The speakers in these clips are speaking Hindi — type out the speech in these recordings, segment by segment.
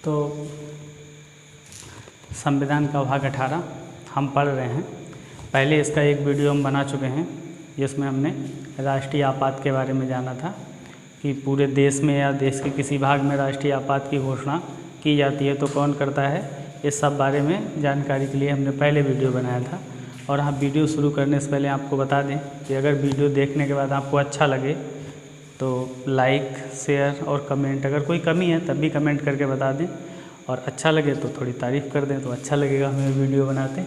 तो संविधान का भाग 18 हम पढ़ रहे हैं। पहले इसका एक वीडियो हम बना चुके हैं जिसमें हमने राष्ट्रीय आपात के बारे में जाना था कि पूरे देश में या देश के किसी भाग में राष्ट्रीय आपात की घोषणा की जाती है तो कौन करता है, इस सब बारे में जानकारी के लिए हमने पहले वीडियो बनाया था। और हाँ, वीडियो शुरू करने से पहले आपको बता दें कि अगर वीडियो देखने के बाद आपको अच्छा लगे तो लाइक, शेयर और कमेंट, अगर कोई कमी है तब भी कमेंट करके बता दें, और अच्छा लगे तो थोड़ी तारीफ़ कर दें तो अच्छा लगेगा हमें वीडियो बनाते।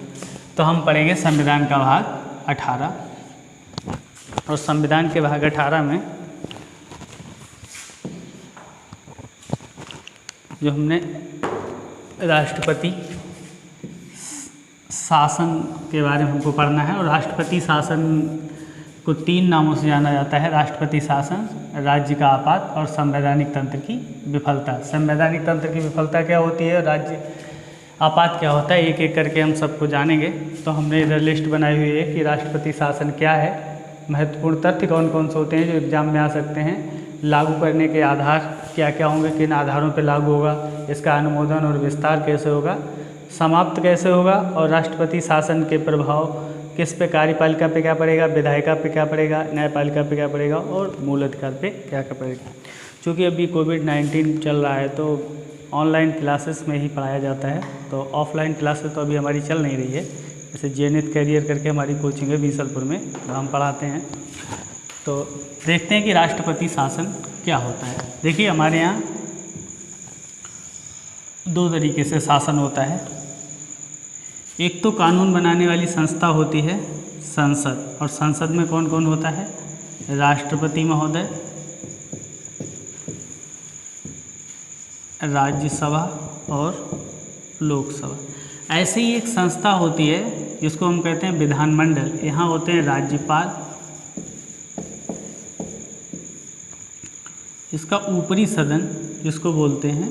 तो हम पढ़ेंगे संविधान का भाग 18, और संविधान के भाग 18 में जो हमने राष्ट्रपति शासन के बारे में हमको पढ़ना है। और राष्ट्रपति शासन को 3 नामों से जाना जाता है: राष्ट्रपति शासन, राज्य का आपात और संवैधानिक तंत्र की विफलता। संवैधानिक तंत्र की विफलता क्या होती है, राज्य आपात क्या होता है, एक एक करके हम सबको जानेंगे। तो हमने इधर लिस्ट बनाई हुई है कि राष्ट्रपति शासन क्या है, महत्वपूर्ण तथ्य कौन कौन से होते हैं जो एग्जाम में आ सकते हैं, लागू करने के आधार क्या क्या होंगे, किन आधारों पर लागू होगा, इसका अनुमोदन और विस्तार कैसे होगा, समाप्त कैसे होगा, और राष्ट्रपति शासन के प्रभाव किस पे, कार्यपालिका पे क्या पड़ेगा, विधायिका पे क्या पड़ेगा, न्यायपालिका पे क्या पड़ेगा, और मूल अधिकार पे क्या क्या पड़ेगा। चूँकि अभी कोविड-19 चल रहा है तो ऑनलाइन क्लासेस में ही पढ़ाया जाता है, तो ऑफलाइन क्लासेस तो अभी हमारी चल नहीं रही है। जैसे जेनिथ कैरियर करके हमारी कोचिंग है बीसलपुर में, तो हम पढ़ाते हैं। तो देखते हैं कि राष्ट्रपति शासन क्या होता है। देखिए, हमारे यहाँ 2 तरीके से शासन होता है। एक तो कानून बनाने वाली संस्था होती है संसद, और संसद में कौन कौन होता है, राष्ट्रपति महोदय, राज्यसभा और लोकसभा। ऐसे ही एक संस्था होती है जिसको हम कहते हैं विधानमंडल। यहाँ होते हैं राज्यपाल, इसका ऊपरी सदन जिसको बोलते हैं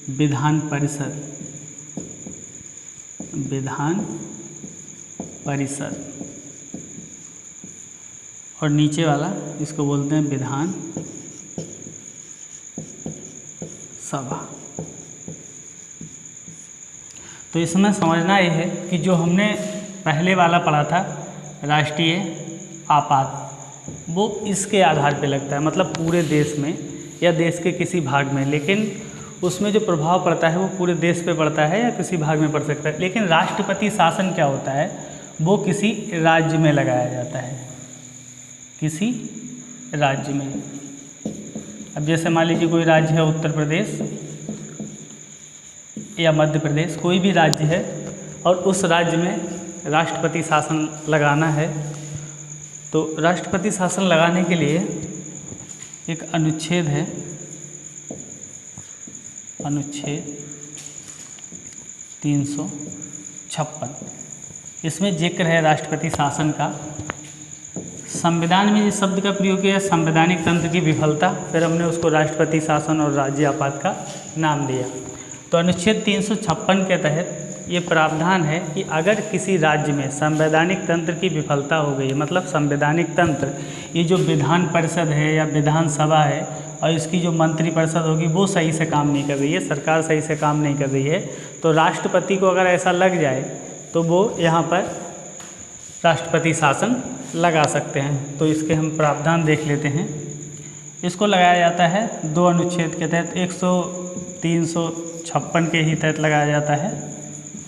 विधान परिषद, विधान परिषद, और नीचे वाला इसको बोलते हैं विधान सभा। तो इसमें समझना ये है कि जो हमने पहले वाला पढ़ा था राष्ट्रीय आपात, वो इसके आधार पे लगता है, मतलब पूरे देश में या देश के किसी भाग में, लेकिन उसमें जो प्रभाव पड़ता है वो पूरे देश पे पड़ता है या किसी भाग में पड़ सकता है। लेकिन राष्ट्रपति शासन क्या होता है, वो किसी राज्य में लगाया जाता है, किसी राज्य में। अब जैसे मान लीजिए कोई राज्य है उत्तर प्रदेश या मध्य प्रदेश, कोई भी राज्य है, और उस राज्य में राष्ट्रपति शासन लगाना है, तो राष्ट्रपति शासन लगाने के लिए एक अनुच्छेद है, अनुच्छेद 356। इसमें जिक्र है राष्ट्रपति शासन का। संविधान में जिस शब्द का प्रयोग किया, संवैधानिक तंत्र की विफलता, फिर हमने उसको राष्ट्रपति शासन और राज्य आपात का नाम दिया। तो अनुच्छेद 356 के तहत ये प्रावधान है कि अगर किसी राज्य में संवैधानिक तंत्र की विफलता हो गई, मतलब संवैधानिक तंत्र, ये जो विधान परिषद है या विधानसभा है और इसकी जो मंत्रिपरिषद होगी वो सही से काम नहीं कर रही है, सरकार सही से काम नहीं कर रही है, तो राष्ट्रपति को अगर ऐसा लग जाए तो वो यहाँ पर राष्ट्रपति शासन लगा सकते हैं। तो इसके हम प्रावधान देख लेते हैं। इसको लगाया जाता है 2 अनुच्छेद के तहत, 356 के ही तहत लगाया जाता है,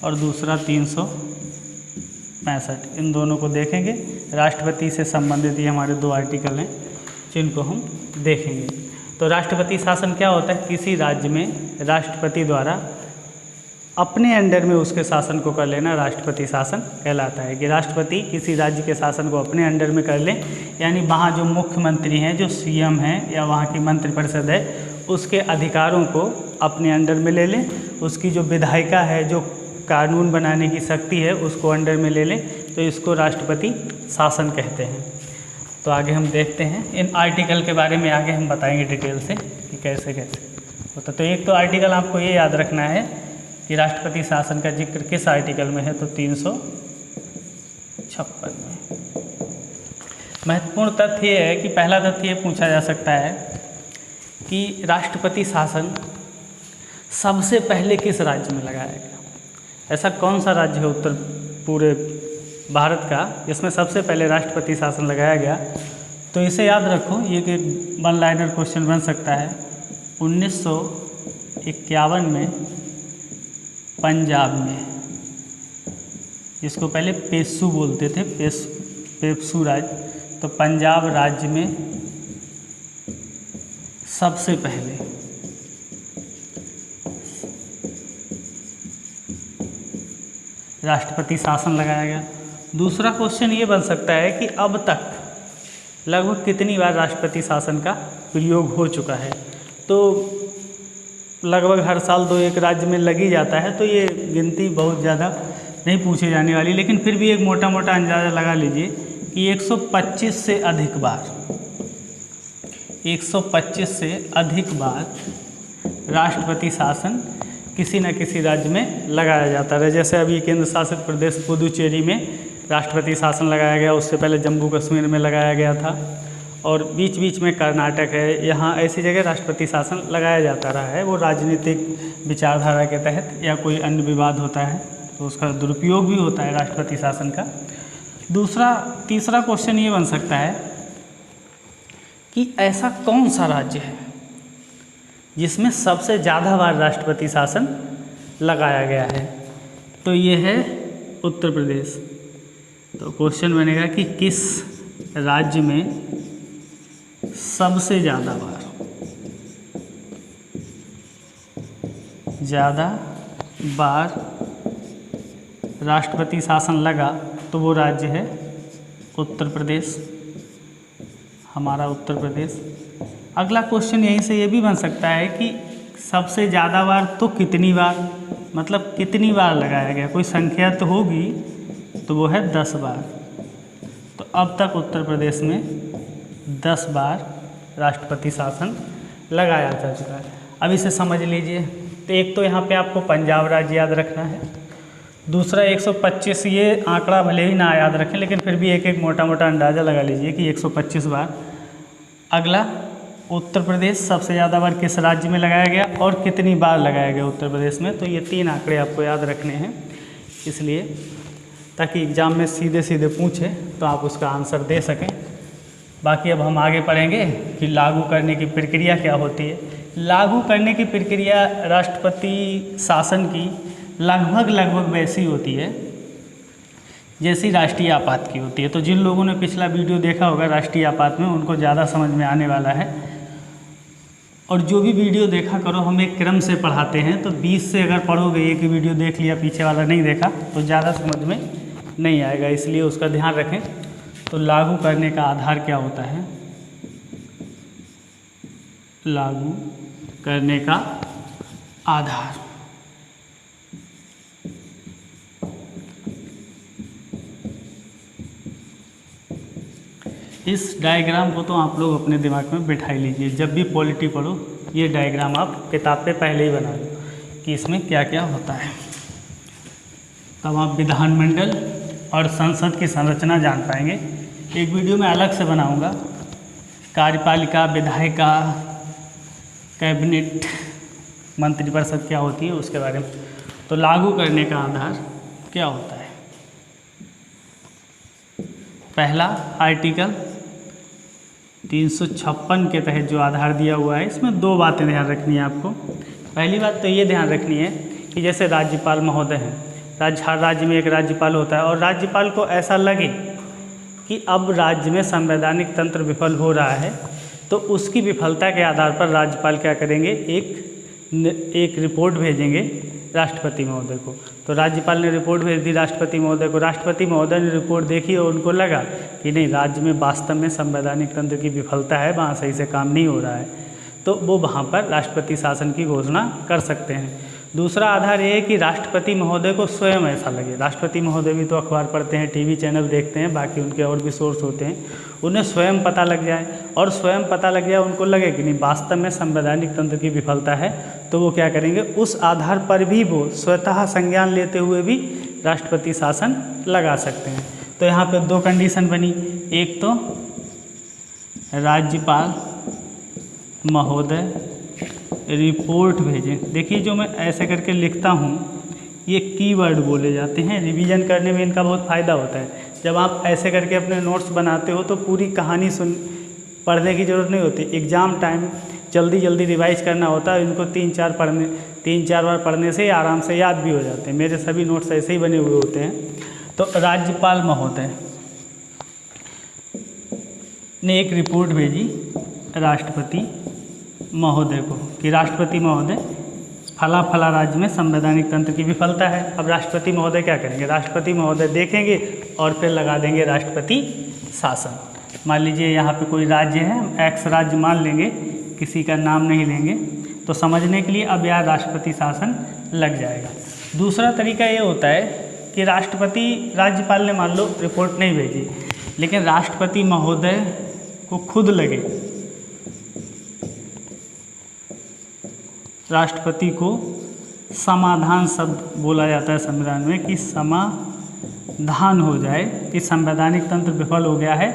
और दूसरा 365। इन दोनों को देखेंगे। राष्ट्रपति से संबंधित ये हमारे 2 आर्टिकल हैं जिनको हम देखेंगे। तो राष्ट्रपति शासन क्या होता है, किसी राज्य में राष्ट्रपति द्वारा अपने अंडर में उसके शासन को कर लेना राष्ट्रपति शासन कहलाता है। कि राष्ट्रपति किसी राज्य के शासन को अपने अंडर में कर लें, यानी वहाँ जो मुख्यमंत्री हैं, जो सीएम हैं, या वहाँ की मंत्रिपरिषद है, उसके अधिकारों को अपने अंडर में ले लें, उसकी जो विधायिका है, जो कानून बनाने की शक्ति है, उसको अंडर में ले लें, तो इसको राष्ट्रपति शासन कहते हैं। तो आगे हम देखते हैं, इन आर्टिकल के बारे में आगे हम बताएंगे डिटेल से कि कैसे कैसे होता। तो एक तो आर्टिकल आपको ये याद रखना है कि राष्ट्रपति शासन का जिक्र किस आर्टिकल में है, तो 356 में। महत्वपूर्ण तथ्य ये है कि पहला तथ्य ये पूछा जा सकता है कि राष्ट्रपति शासन सबसे पहले किस राज्य में लगाया गया? ऐसा कौन सा राज्य है उत्तर पूरे भारत का जिसमें सबसे पहले राष्ट्रपति शासन लगाया गया? तो इसे याद रखो, ये कि वन लाइनर क्वेश्चन बन सकता है। 1951 में पंजाब में, जिसको पहले पेशू बोलते थे, पेशू राज्य, तो पंजाब राज्य में सबसे पहले राष्ट्रपति शासन लगाया गया। दूसरा क्वेश्चन ये बन सकता है कि अब तक लगभग कितनी बार राष्ट्रपति शासन का प्रयोग हो चुका है? तो लगभग हर साल 2-1 राज्य में लग ही जाता है, तो ये गिनती बहुत ज़्यादा नहीं पूछी जाने वाली, लेकिन फिर भी एक मोटा मोटा अंदाज़ा लगा लीजिए कि 125 से अधिक बार, 125 से अधिक बार राष्ट्रपति शासन किसी न किसी राज्य में लगाया जाता है। जैसे अभी केंद्र शासित प्रदेश पुदुचेरी में राष्ट्रपति शासन लगाया गया, उससे पहले जम्मू कश्मीर में लगाया गया था, और बीच बीच में कर्नाटक है, यहाँ ऐसी जगह राष्ट्रपति शासन लगाया जाता रहा है। वो राजनीतिक विचारधारा के तहत या कोई अन्य विवाद होता है तो उसका दुरुपयोग भी होता है राष्ट्रपति शासन का। तीसरा क्वेश्चन ये बन सकता है कि ऐसा कौन सा राज्य है जिसमें सबसे ज़्यादा बार राष्ट्रपति शासन लगाया गया है? तो ये है उत्तर प्रदेश। तो क्वेश्चन बनेगा कि किस राज्य में सबसे ज़्यादा बार राष्ट्रपति शासन लगा? तो वो राज्य है उत्तर प्रदेश, हमारा उत्तर प्रदेश। अगला क्वेश्चन यहीं से ये भी बन सकता है कि सबसे ज़्यादा बार तो कितनी बार, मतलब कितनी बार लगाया गया, कोई संख्या तो होगी, तो वो है 10 बार। तो अब तक उत्तर प्रदेश में 10 बार राष्ट्रपति शासन लगाया जा चुका है। अब इसे समझ लीजिए। तो एक तो यहाँ पे आपको पंजाब राज्य याद रखना है, दूसरा 125, ये आंकड़ा भले ही ना याद रखें लेकिन फिर भी एक एक मोटा मोटा अंदाज़ा लगा लीजिए कि 125 बार। अगला उत्तर प्रदेश सबसे ज़्यादा बार किस राज्य में लगाया गया और कितनी बार लगाया गया उत्तर प्रदेश में। तो ये 3 आंकड़े आपको याद रखने हैं, इसलिए ताकि एग्ज़ाम में सीधे सीधे पूछे तो आप उसका आंसर दे सकें। बाकी अब हम आगे पढ़ेंगे कि लागू करने की प्रक्रिया क्या होती है। लागू करने की प्रक्रिया राष्ट्रपति शासन की लगभग वैसी होती है जैसी राष्ट्रीय आपात की होती है। तो जिन लोगों ने पिछला वीडियो देखा होगा राष्ट्रीय आपात में, उनको ज़्यादा समझ में आने वाला है। और जो भी वीडियो देखा करो, हम एक क्रम से पढ़ाते हैं, तो 20 से अगर पढ़ोगे, एक ही वीडियो देख लिया पीछे वाला नहीं देखा, तो ज़्यादा समझ में नहीं आएगा, इसलिए उसका ध्यान रखें। तो लागू करने का आधार क्या होता है? लागू करने का आधार इस डायग्राम को तो आप लोग अपने दिमाग में बैठा ही लीजिए। जब भी पॉलिटी पढ़ो, ये डायग्राम आप किताब पे पहले ही बना लो कि इसमें क्या क्या होता है, तब आप विधानमंडल और संसद की संरचना जान पाएंगे। एक वीडियो में अलग से बनाऊंगा, कार्यपालिका, विधायिका, कैबिनेट, मंत्रिपरिषद क्या होती है उसके बारे में। तो लागू करने का आधार क्या होता है? पहला, आर्टिकल 356 के तहत जो आधार दिया हुआ है, इसमें 2 बातें ध्यान रखनी है आपको। पहली बात तो ये ध्यान रखनी है कि जैसे राज्यपाल महोदय हैं, हर राज्य में एक राज्यपाल होता है, और राज्यपाल को ऐसा लगे कि अब राज्य में संवैधानिक तंत्र विफल हो रहा है, तो उसकी विफलता के आधार पर राज्यपाल क्या करेंगे, एक रिपोर्ट भेजेंगे राष्ट्रपति महोदय को। तो राज्यपाल ने रिपोर्ट भेज दी राष्ट्रपति महोदय को, राष्ट्रपति महोदय ने रिपोर्ट देखी और उनको लगा कि नहीं, राज्य में वास्तव में संवैधानिक तंत्र की विफलता है, वहाँ सही से काम नहीं हो रहा है, तो वो वहाँ पर राष्ट्रपति शासन की घोषणा कर सकते हैं। दूसरा आधार ये है कि राष्ट्रपति महोदय को स्वयं ऐसा लगे, राष्ट्रपति महोदय भी तो अखबार पढ़ते हैं, टीवी चैनल देखते हैं, बाकी उनके और भी सोर्स होते हैं, उन्हें स्वयं पता लग जाए, और स्वयं पता लग जाए, उनको लगे कि नहीं वास्तव में संवैधानिक तंत्र की विफलता है, तो वो क्या करेंगे, उस आधार पर भी वो स्वतः संज्ञान लेते हुए भी राष्ट्रपति शासन लगा सकते हैं। तो यहाँ पे 2 कंडीशन बनी, एक तो राज्यपाल महोदय रिपोर्ट भेजें। देखिए जो मैं ऐसे करके लिखता हूँ ये कीवर्ड बोले जाते हैं, रिवीजन करने में इनका बहुत फ़ायदा होता है। जब आप ऐसे करके अपने नोट्स बनाते हो तो पूरी कहानी पढ़ने की ज़रूरत नहीं होती। एग्ज़ाम टाइम जल्दी जल्दी रिवाइज करना होता है, इनको 3-4 बार पढ़ने से आराम से याद भी हो जाते हैं। मेरे सभी नोट्स ऐसे ही बने हुए होते हैं। तो राज्यपाल महोदय ने एक रिपोर्ट भेजी राष्ट्रपति महोदय को कि राष्ट्रपति महोदय फला फला राज्य में संवैधानिक तंत्र की विफलता है। अब राष्ट्रपति महोदय क्या करेंगे? राष्ट्रपति महोदय देखेंगे और फिर लगा देंगे राष्ट्रपति शासन। मान लीजिए यहाँ पे कोई राज्य है, हम एक्स राज्य मान लेंगे, किसी का नाम नहीं लेंगे, तो समझने के लिए अब यहाँ राष्ट्रपति शासन लग जाएगा। दूसरा तरीका ये होता है कि राज्यपाल ने मान लो रिपोर्ट नहीं भेजी, लेकिन राष्ट्रपति महोदय को खुद लगे, राष्ट्रपति को समाधान शब्द बोला जाता है संविधान में, कि समाधान हो जाए कि संवैधानिक तंत्र विफल हो गया है,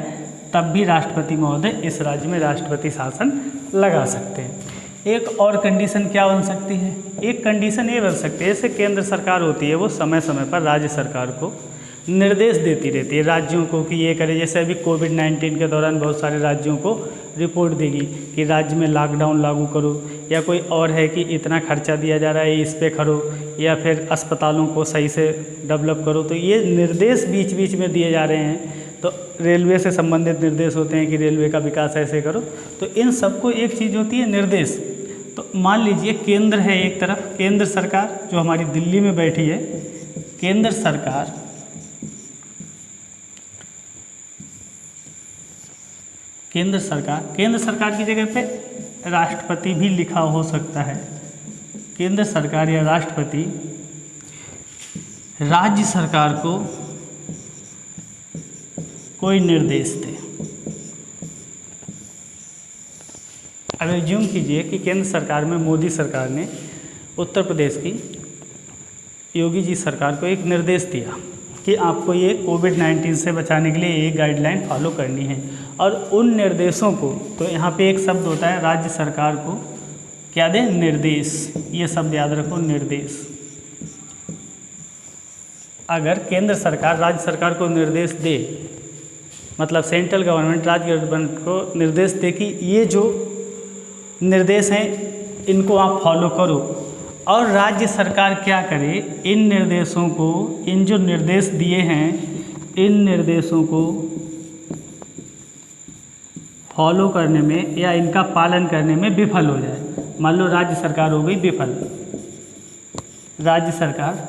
तब भी राष्ट्रपति महोदय इस राज्य में राष्ट्रपति शासन लगा सकते हैं। एक और कंडीशन क्या बन सकती है? एक कंडीशन ये बन सकती है, जैसे केंद्र सरकार होती है वो समय समय पर राज्य सरकार को निर्देश देती रहती है राज्यों को कि ये करे। जैसे अभी कोविड-19 के दौरान बहुत सारे राज्यों को रिपोर्ट देगी कि राज्य में लॉकडाउन लागू करो, या कोई और है कि इतना खर्चा दिया जा रहा है इस पे करो, या फिर अस्पतालों को सही से डेवलप करो। तो ये निर्देश बीच बीच में दिए जा रहे हैं। तो रेलवे से संबंधित निर्देश होते हैं कि रेलवे का विकास ऐसे करो। तो इन सबको एक चीज़ होती है निर्देश। तो मान लीजिए केंद्र है एक तरफ, केंद्र सरकार जो हमारी दिल्ली में बैठी है, केंद्र सरकार की जगह पे राष्ट्रपति भी लिखा हो सकता है। केंद्र सरकार या राष्ट्रपति राज्य सरकार को कोई निर्देश दे। अब एज्यूम कीजिए कि केंद्र सरकार में मोदी सरकार ने उत्तर प्रदेश की योगी जी सरकार को एक निर्देश दिया कि आपको ये कोविड-19 से बचाने के लिए एक गाइडलाइन फॉलो करनी है, और उन निर्देशों को, तो यहाँ पे एक शब्द होता है राज्य सरकार को क्या दे? निर्देश। ये शब्द याद रखो, निर्देश। अगर केंद्र सरकार राज्य सरकार को निर्देश दे, मतलब सेंट्रल गवर्नमेंट राज्य गवर्नमेंट को निर्देश दे कि ये जो निर्देश हैं इनको आप फॉलो करो, और राज्य सरकार क्या करे? इन निर्देशों को, इन जो निर्देश दिए हैं, इन निर्देशों को फॉलो करने में या इनका पालन करने में विफल हो जाए। मान लो राज्य सरकार हो गई विफल, राज्य सरकार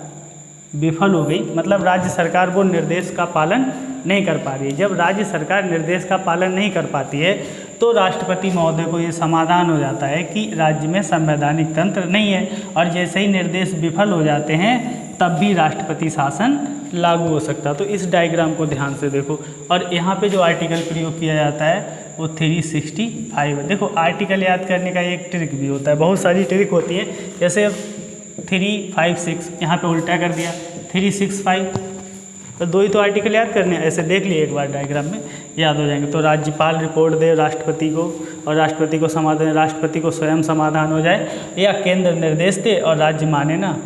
विफल हो गई, मतलब राज्य सरकार वो निर्देश का पालन नहीं कर पा रही है। जब राज्य सरकार निर्देश का पालन नहीं कर पाती है तो राष्ट्रपति महोदय को ये समाधान हो जाता है कि राज्य में संवैधानिक तंत्र नहीं है, और जैसे ही निर्देश विफल हो जाते हैं तब भी राष्ट्रपति शासन लागू हो सकता है। तो इस डायग्राम को ध्यान से देखो, और यहाँ पे जो आर्टिकल प्रयोग किया जाता है वो 365 है। देखो आर्टिकल याद करने का एक ट्रिक भी होता है, बहुत सारी ट्रिक होती है। जैसे 356 यहाँ पे उल्टा कर दिया, 365, तो दो ही तो आर्टिकल याद करने हैं। ऐसे देख लिए एक बार डायग्राम में, याद हो जाएंगे। तो राज्यपाल रिपोर्ट दे राष्ट्रपति को, और राष्ट्रपति को समाधान, राष्ट्रपति को स्वयं समाधान हो जाए, या केंद्र निर्देश दे और राज्य माने ना,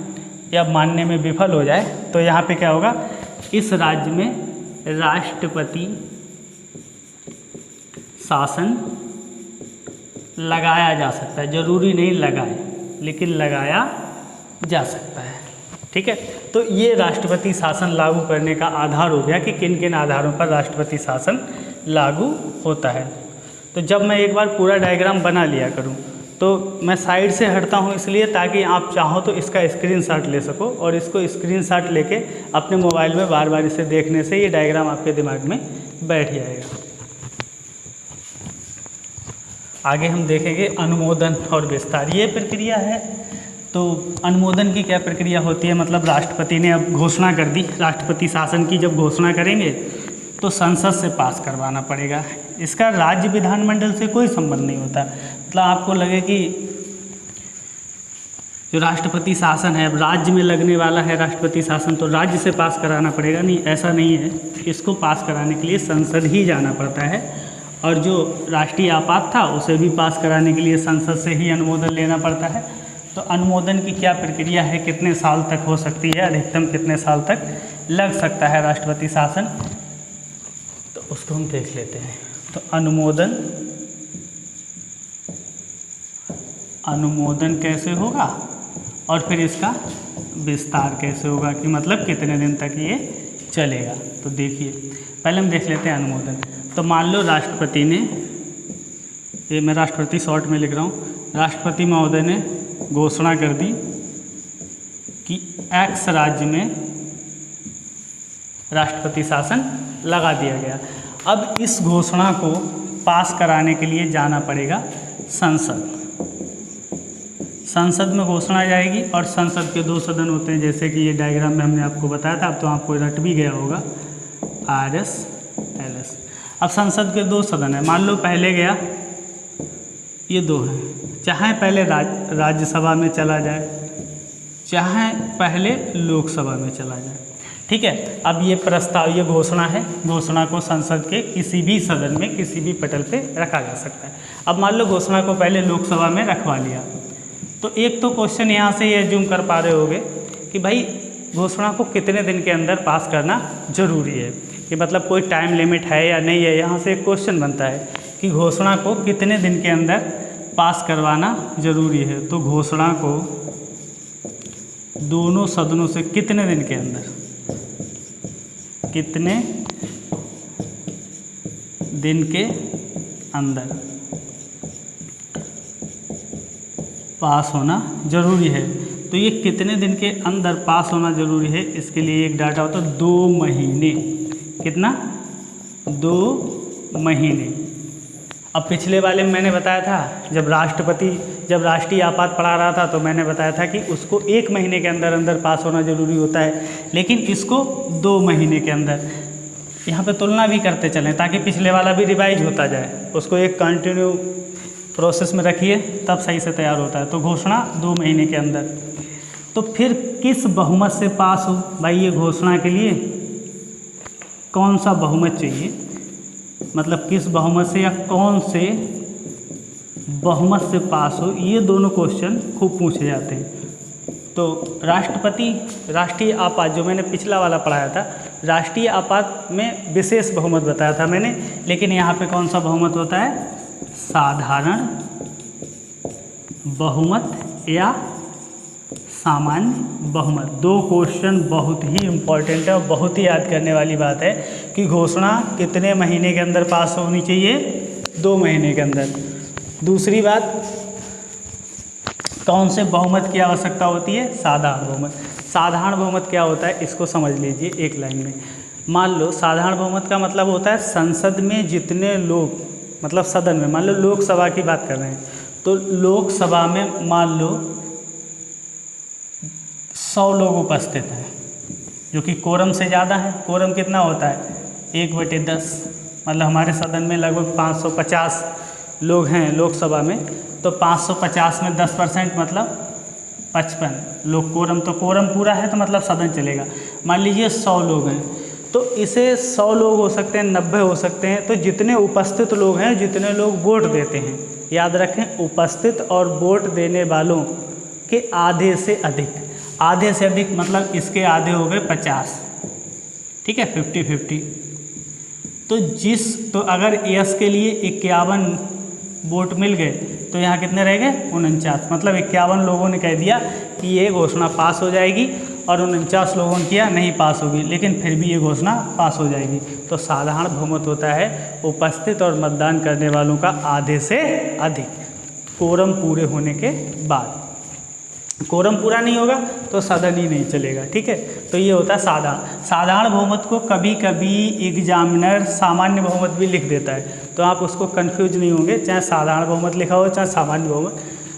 या मानने में विफल हो जाए, तो यहाँ पे क्या होगा? इस राज्य में राष्ट्रपति शासन लगाया जा सकता है। जरूरी नहीं लगाए, लेकिन लगाया जा सकता है। ठीक है, तो ये राष्ट्रपति शासन लागू करने का आधार हो गया कि किन किन आधारों पर राष्ट्रपति शासन लागू होता है। तो जब मैं एक बार पूरा डायग्राम बना लिया करूं, तो मैं साइड से हटता हूं इसलिए ताकि आप चाहो तो इसका स्क्रीनशॉट ले सको, और इसको स्क्रीनशॉट लेके अपने मोबाइल में बार बार इसे देखने से ये डायग्राम आपके दिमाग में बैठ जाएगा। आगे हम देखेंगे अनुमोदन और विस्तार, ये प्रक्रिया है। तो अनुमोदन की क्या प्रक्रिया होती है? मतलब राष्ट्रपति ने अब घोषणा कर दी, राष्ट्रपति शासन की जब घोषणा करेंगे तो संसद से पास करवाना पड़ेगा। इसका राज्य विधानमंडल से कोई संबंध नहीं होता। मतलब आपको लगे कि जो राष्ट्रपति शासन है अब राज्य में लगने वाला है राष्ट्रपति शासन, तो राज्य से पास कराना पड़ेगा, नहीं, ऐसा नहीं है। इसको पास कराने के लिए संसद ही जाना पड़ता है, और जो राष्ट्रीय आपात था उसे भी पास कराने के लिए संसद से ही अनुमोदन लेना पड़ता है। तो अनुमोदन की क्या प्रक्रिया है, कितने साल तक हो सकती है, अधिकतम कितने साल तक लग सकता है राष्ट्रपति शासन, तो उसको हम देख लेते हैं। तो अनुमोदन कैसे होगा और फिर इसका विस्तार कैसे होगा, कि मतलब कितने दिन तक ये चलेगा। तो देखिए पहले हम देख लेते हैं अनुमोदन। तो मान लो राष्ट्रपति ने, ये मैं राष्ट्रपति शॉर्ट में लिख रहा हूँ, राष्ट्रपति महोदय ने घोषणा कर दी कि एक्स राज्य में राष्ट्रपति शासन लगा दिया गया। अब इस घोषणा को पास कराने के लिए जाना पड़ेगा संसद। संसद में घोषणा जाएगी और संसद के 2 सदन होते हैं, जैसे कि ये डायग्राम में हमने आपको बताया था, अब तो आपको रट भी गया होगा, RS LS। अब संसद के 2 सदन है, मान लो पहले गया, ये 2 हैं, चाहे पहले राज्यसभा में चला जाए, चाहे पहले लोकसभा में चला जाए, ठीक है। अब ये प्रस्ताव, ये घोषणा है, घोषणा को संसद के किसी भी सदन में किसी भी पटल पे रखा जा सकता है। अब मान लो घोषणा को पहले लोकसभा में रखवा लिया, तो एक तो क्वेश्चन यहाँ से ये एज्यूम कर पा रहे होगे कि भाई घोषणा को कितने दिन के अंदर पास करना जरूरी है, कि मतलब कोई टाइम लिमिट है या नहीं है। यहाँ से एक क्वेश्चन बनता है कि घोषणा को कितने दिन के अंदर पास करवाना जरूरी है। तो घोषणा को दोनों सदनों से कितने दिन के अंदर, कितने दिन के अंदर पास होना जरूरी है। तो ये कितने दिन के अंदर पास होना जरूरी है, इसके लिए एक डाटा होता है 2 महीने। कितना? 2 महीने। अब पिछले वाले में मैंने बताया था, जब राष्ट्रीय आपात पढ़ा रहा था तो मैंने बताया था कि उसको 1 महीने के अंदर अंदर पास होना जरूरी होता है, लेकिन इसको 2 महीने के अंदर। यहाँ पे तुलना भी करते चलें ताकि पिछले वाला भी रिवाइज होता जाए, उसको एक कंटिन्यू प्रोसेस में रखिए तब सही से तैयार होता है। तो घोषणा 2 महीने के अंदर। तो फिर किस बहुमत से पास हो भाई, ये घोषणा के लिए कौन सा बहुमत चाहिए, मतलब किस बहुमत से या कौन से बहुमत से पास हो, ये दोनों क्वेश्चन खूब पूछे जाते हैं। तो राष्ट्रीय आपात जो मैंने पिछला वाला पढ़ाया था, राष्ट्रीय आपात में विशेष बहुमत बताया था मैंने, लेकिन यहाँ पे कौन सा बहुमत होता है, साधारण बहुमत या सामान्य बहुमत। 2 क्वेश्चन बहुत ही इम्पॉर्टेंट है और बहुत ही याद करने वाली बात है कि घोषणा कितने महीने के अंदर पास होनी चाहिए, 2 महीने के अंदर। दूसरी बात, कौन से बहुमत की आवश्यकता होती है, साधारण बहुमत। साधारण बहुमत क्या होता है, इसको समझ लीजिए एक लाइन में। मान लो साधारण बहुमत का मतलब होता है संसद में जितने लोग, मतलब सदन में, मान लो लोकसभा की बात कर रहे हैं, तो लोकसभा में मान लो 100 लोग उपस्थित हैं, जो कि कोरम से ज़्यादा है। कोरम कितना होता है, 1/10, मतलब हमारे सदन में लगभग 550 लोग हैं लोकसभा में, तो 550 में 10% मतलब 55 लोग कोरम, तो कोरम पूरा है तो मतलब सदन चलेगा। मान लीजिए 100 लोग हैं, तो इसे 100 लोग हो सकते हैं, 90 हो सकते हैं, तो जितने उपस्थित लोग हैं, जितने लोग वोट देते हैं, याद रखें उपस्थित और वोट देने वालों के आधे से अधिक, आधे से अधिक मतलब इसके आधे हो गए 50, ठीक है, 50-50। तो अगर यस के लिए 51 वोट मिल गए तो यहाँ कितने रह गए, 49, मतलब 51 लोगों ने कह दिया कि ये घोषणा पास हो जाएगी और 49 लोगों ने किया नहीं पास होगी, लेकिन फिर भी ये घोषणा पास हो जाएगी। तो साधारण बहुमत होता है उपस्थित और मतदान करने वालों का आधे से अधिक, कोरम पूरे होने के बाद। कोरम पूरा नहीं होगा तो सदन ही नहीं चलेगा, ठीक है। तो ये होता है साधारण बहुमत को कभी कभी एग्जामिनर सामान्य बहुमत भी लिख देता है, तो आप उसको कंफ्यूज नहीं होंगे, चाहे साधारण बहुमत लिखा हो चाहे सामान्य बहुमत,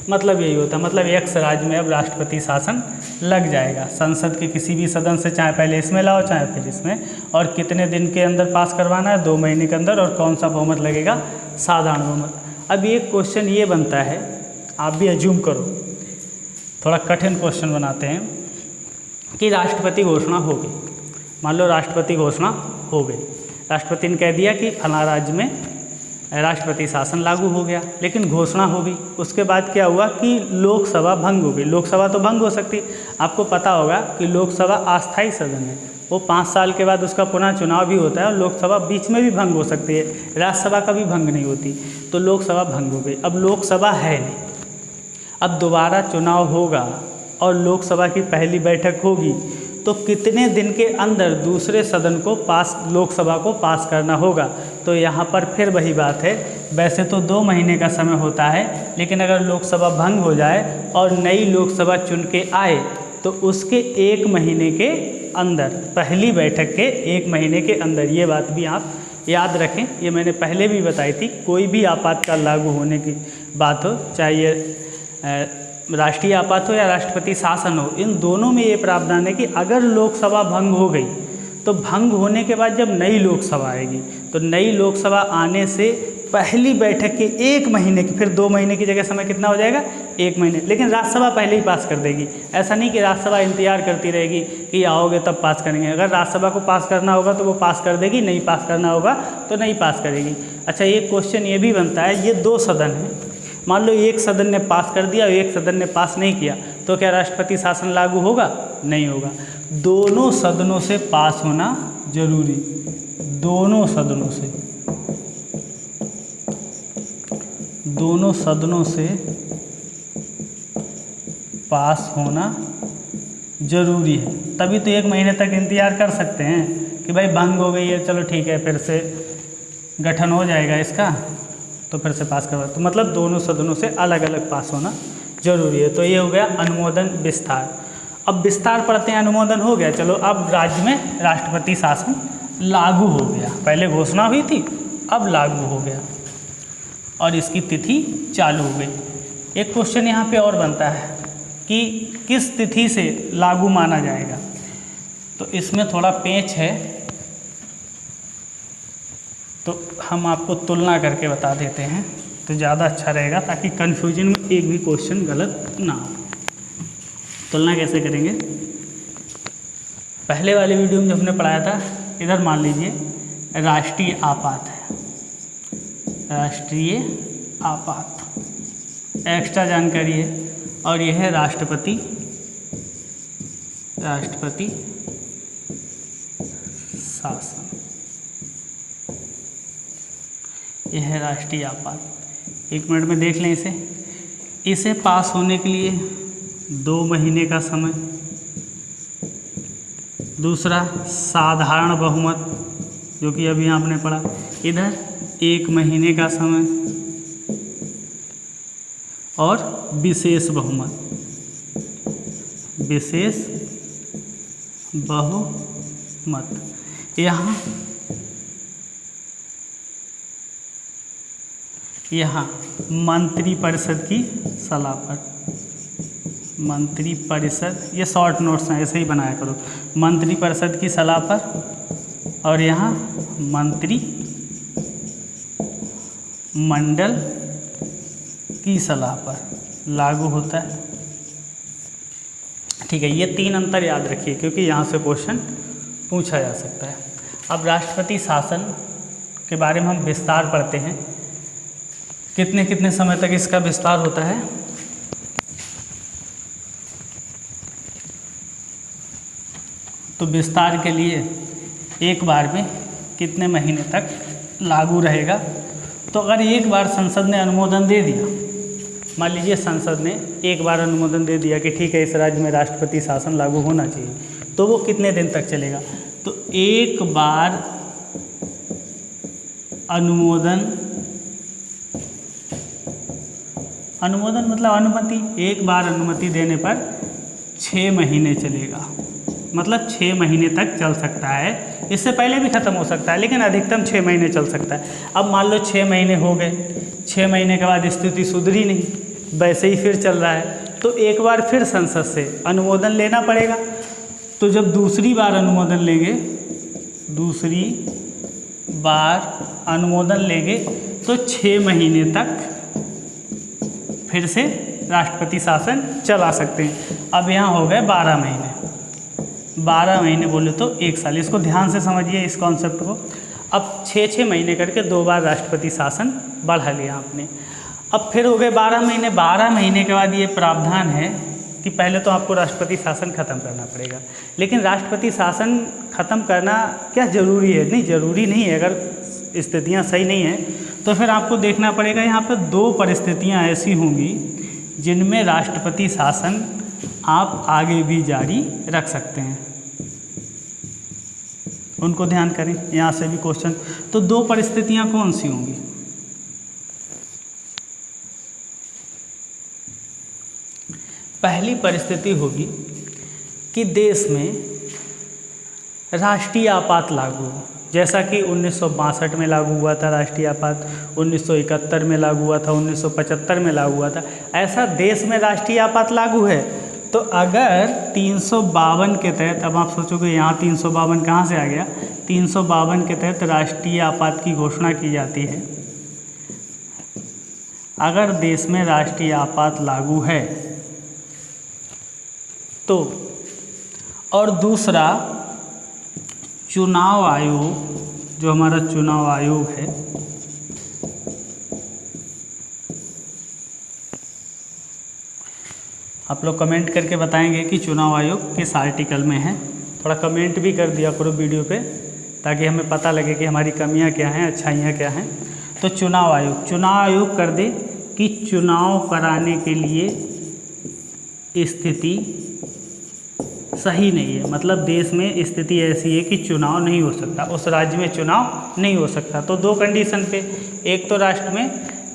मतलब यही होता है, मतलब एक्स राज्य में अब राष्ट्रपति शासन लग जाएगा संसद के किसी भी सदन से, चाहे पहले इसमें लाओ चाहे फिर इसमें। और कितने दिन के अंदर पास करवाना है, 2 महीने के अंदर, और कौन सा बहुमत लगेगा, साधारण बहुमत। अब ये क्वेश्चन ये बनता है, आप भी एज्यूम करो, थोड़ा कठिन क्वेश्चन बनाते हैं कि राष्ट्रपति घोषणा हो गई, मान लो राष्ट्रपति घोषणा हो गई, राष्ट्रपति ने कह दिया कि फलां राज्य में राष्ट्रपति शासन लागू हो गया, लेकिन घोषणा हो गई। उसके बाद क्या हुआ कि लोकसभा भंग हो गई। लोकसभा तो भंग हो सकती, आपको पता होगा कि लोकसभा अस्थायी सदन है, वो 5 साल के बाद उसका पुनः चुनाव भी होता है और लोकसभा बीच में भी भंग हो सकती है, राज्यसभा का भी भंग नहीं होती। तो लोकसभा भंग हो गई, अब लोकसभा है नहीं, अब दोबारा चुनाव होगा और लोकसभा की पहली बैठक होगी, तो कितने दिन के अंदर दूसरे सदन को लोकसभा को पास करना होगा। तो यहाँ पर फिर वही बात है, वैसे तो 2 महीने का समय होता है, लेकिन अगर लोकसभा भंग हो जाए और नई लोकसभा चुन के आए तो उसके 1 महीने के अंदर, पहली बैठक के 1 महीने के अंदर, ये बात भी आप याद रखें। ये मैंने पहले भी बताई थी, कोई भी आपातकाल लागू होने की बात हो, चाहे ये राष्ट्रीय आपात हो या राष्ट्रपति शासन हो, इन दोनों में ये प्रावधान है कि अगर लोकसभा भंग हो गई तो भंग होने के बाद जब नई लोकसभा आएगी तो नई लोकसभा आने से पहली बैठक के 1 महीने की, फिर 2 महीने की जगह समय कितना हो जाएगा, 1 महीने, लेकिन राज्यसभा पहले ही पास कर देगी। ऐसा नहीं कि राज्यसभा इंतजार करती रहेगी कि आओगे तब पास करेंगे। अगर राज्यसभा को पास करना होगा तो वो पास कर देगी, नहीं पास करना होगा तो नहीं पास करेगी। अच्छा, एक क्वेश्चन ये भी बनता है, ये 2 सदन हैं, मान लो एक सदन ने पास कर दिया और एक सदन ने पास नहीं किया, तो क्या राष्ट्रपति शासन लागू होगा? नहीं होगा। दोनों सदनों से पास होना जरूरी, दोनों सदनों से पास होना जरूरी है, तभी तो 1 महीने तक इंतजार कर सकते हैं कि भाई भंग हो गई है, चलो ठीक है, फिर से गठन हो जाएगा इसका, तो फिर से पास करवा। तो मतलब दोनों सदनों से अलग अलग पास होना जरूरी है। तो ये हो गया अनुमोदन विस्तार। अब विस्तार पढ़ते हैं, अनुमोदन हो गया, चलो अब राज्य में राष्ट्रपति शासन लागू हो गया। पहले घोषणा हुई थी, अब लागू हो गया और इसकी तिथि चालू हो गई। एक क्वेश्चन यहाँ पे और बनता है कि किस तिथि से लागू माना जाएगा, तो इसमें थोड़ा पेच है, तो हम आपको तुलना करके बता देते हैं तो ज़्यादा अच्छा रहेगा, ताकि कन्फ्यूजन में एक भी क्वेश्चन गलत ना हो। तुलना कैसे करेंगे? पहले वाले वीडियो में जो हमने पढ़ाया था, इधर मान लीजिए राष्ट्रीय आपात है, राष्ट्रीय आपात एक्स्ट्रा जानकारी है, और यह है राष्ट्रपति शासन, यह है राष्ट्रीय आपात। 1 मिनट में देख लें इसे पास होने के लिए 2 महीने का समय, दूसरा साधारण बहुमत जो कि अभी आपने पढ़ा, इधर 1 महीने का समय, और विशेष बहुमत, यहाँ मंत्रिपरिषद की सलाह पर, मंत्रिपरिषद, ये शॉर्ट नोट्स हैं, ऐसे ही बनाया करो, मंत्रिपरिषद की सलाह पर, और यहाँ मंत्रिमंडल की सलाह पर लागू होता है। ठीक है, ये 3 अंतर याद रखिए, क्योंकि यहाँ से क्वेश्चन पूछा जा सकता है। अब राष्ट्रपति शासन के बारे में हम विस्तार पढ़ते हैं, कितने कितने समय तक इसका विस्तार होता है। तो विस्तार के लिए एक बार में कितने महीने तक लागू रहेगा। तो अगर एक बार संसद ने अनुमोदन दे दिया, मान लीजिए संसद ने एक बार अनुमोदन दे दिया कि ठीक है इस राज्य में राष्ट्रपति शासन लागू होना चाहिए, तो वो कितने दिन तक चलेगा। तो एक बार अनुमोदन मतलब अनुमति, एक बार अनुमति देने पर 6 महीने चलेगा, मतलब 6 महीने तक चल सकता है। इससे पहले भी ख़त्म हो सकता है, लेकिन अधिकतम 6 महीने चल सकता है। अब मान लो 6 महीने हो गए, 6 महीने के बाद स्थिति सुधरी नहीं, वैसे ही फिर चल रहा है, तो एक बार फिर संसद से अनुमोदन लेना पड़ेगा। तो जब दूसरी बार अनुमोदन लेंगे तो 6 महीने तक फिर से राष्ट्रपति शासन चला सकते हैं। अब यहाँ हो गए 12 महीने, 12 महीने बोले तो 1 साल। इसको ध्यान से समझिए इस कॉन्सेप्ट को। अब 6-6 महीने करके 2 बार राष्ट्रपति शासन बढ़ा लिया आपने। अब फिर हो गए 12 महीने। 12 महीने के बाद ये प्रावधान है कि पहले तो आपको राष्ट्रपति शासन ख़त्म करना पड़ेगा। लेकिन राष्ट्रपति शासन ख़त्म करना क्या ज़रूरी है? नहीं, ज़रूरी नहीं है। अगर स्थितियाँ सही नहीं हैं तो फिर आपको देखना पड़ेगा। यहाँ पर 2 परिस्थितियाँ ऐसी होंगी जिनमें राष्ट्रपति शासन आप आगे भी जारी रख सकते हैं, उनको ध्यान करें। यहाँ से भी क्वेश्चन, तो 2 परिस्थितियाँ कौन सी होंगी? पहली परिस्थिति होगी कि देश में राष्ट्रीय आपात लागू हो, जैसा कि 1962 में लागू हुआ था राष्ट्रीय आपात, 1971 में लागू हुआ था, 1975 में लागू हुआ था। ऐसा देश में राष्ट्रीय आपात लागू है तो अगर 352 के तहत, अब आप सोचोगे यहाँ 352 कहाँ से आ गया? 352 के तहत राष्ट्रीय आपात की घोषणा की जाती है। अगर देश में राष्ट्रीय आपात लागू है तो, और दूसरा चुनाव आयोग, जो हमारा चुनाव आयोग है, आप लोग कमेंट करके बताएंगे कि चुनाव आयोग किस आर्टिकल में है। थोड़ा कमेंट भी कर दिया करो वीडियो पे, ताकि हमें पता लगे कि हमारी कमियां क्या हैं, अच्छाइयां क्या हैं। तो चुनाव आयोग कर दे कि चुनाव कराने के लिए स्थिति सही नहीं है, मतलब देश में स्थिति ऐसी है कि चुनाव नहीं हो सकता, उस राज्य में चुनाव नहीं हो सकता। तो 2 कंडीशन पे, एक तो राष्ट्र में